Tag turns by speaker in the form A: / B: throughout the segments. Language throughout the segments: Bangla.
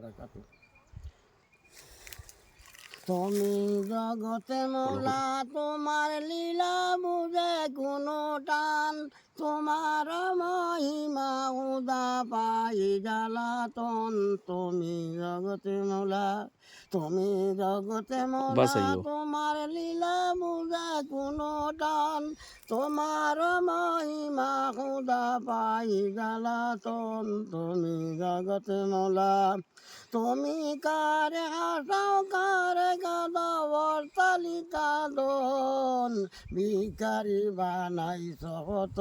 A: বারাকাতুহু। তুমি জগতে মৌলা, তোমার লীলা বুঝে কোনো টান, তোমার মহিমা উদা পাই জ্বালাতন। তুমি জগতে মৌলা, তুমি জগতে মৌলা, তোমার লীলা বুঝে কোনো টান, তোমার মহিমা উদা পাই জ্বালাতন। তুমি জগতে মৌলা, তুমি কারে হাসাও কারে গাদাওয়ার তালিকা দন, ভিখারি বানাই সহত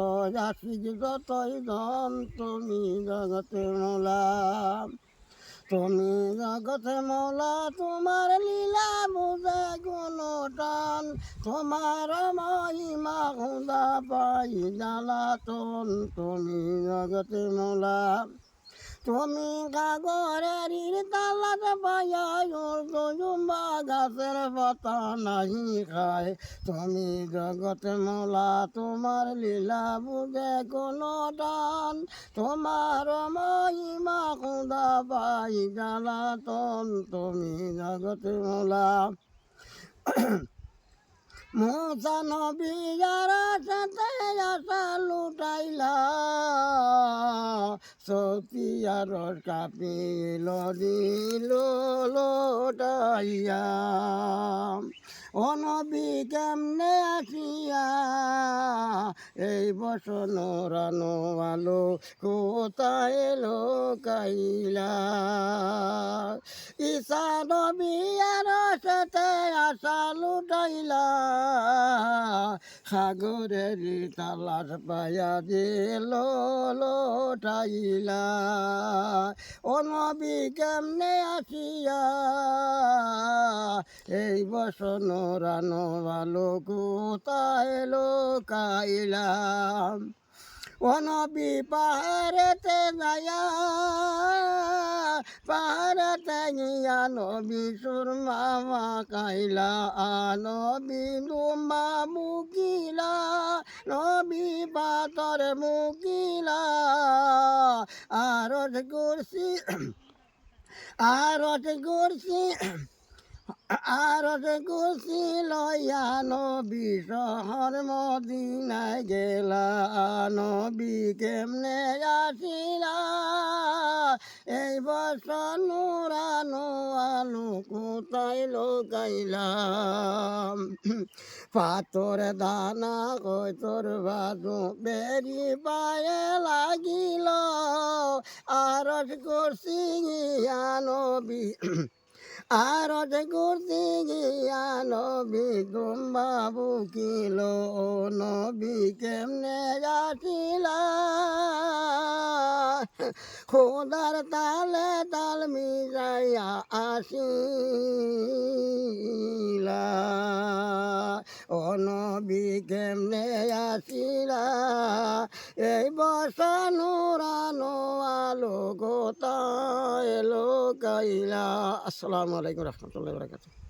A: আশিক যতই ধন। তুমি জগতে মৌলা, তুমি জগতে মৌলা, তোমার লীলা বুঝে কোনো টান, তোমার মহিমা খুদা পাই জ্বালাতন। তুমি জগতে মৌলা, তুমি গাগরের তালাত পায়া জুম্বা গাছের পাতা নাহি খায়। তুমি জগতে মৌলা, তোমার লীলা বুঝে কোনো টান, তোমার মহিমা খুদা পাই জ্বালাতন। তুমি জগতে মৌলা, মুসা নবী যারা সাথে আসা লুটাইলা, সতিয়ার কাপিল দিল লোটাইয়া। ও নবী কেমনে আসিয়া এই বসন রানো আলো কোথায় লোকাইলা। ঈসা নবী আর সাথে আসা লুটাইলা, সাগরের তালাশ পায়া দিল লোটাইলা। ও নবী কেমনে আসিয়া এই বসন রানো আলো কোথায় লোকাইলা। ও নবী পাহাড়েতে যায়া, পাহাড়েতে গিয়া নবী সুরমা মাখাইলা, নবী দুম্বা মুকিলা, নবী পাথর মুকিলা। আরজ কুরসি, আরজ কুরসি, আরজ কুরসি লইয়া নবী শহর মদিনায় গেলা। নবী কেমনে আসিলা এই বছর নুরানো আলো কোথায় লোকাইলা। পাথর দানা কই তোর বাজু বেরি পায়ে লাগিল, আরজ কুরসি গিয়া নবী, আরজ কুরসি গিয়া নবী দুম্বা বুকিল। ও নবী কেমনে আসিলা খোদার তালে তাল মিলাইয়া আসিলা। ও নবী কেমনে আসিলা এই বর্ষা নুরানো আলো কোথায় লোকাইলা। আসসালামু আলাইকুম রহমতুল্লাহি ওয়া বারাকাতুহু।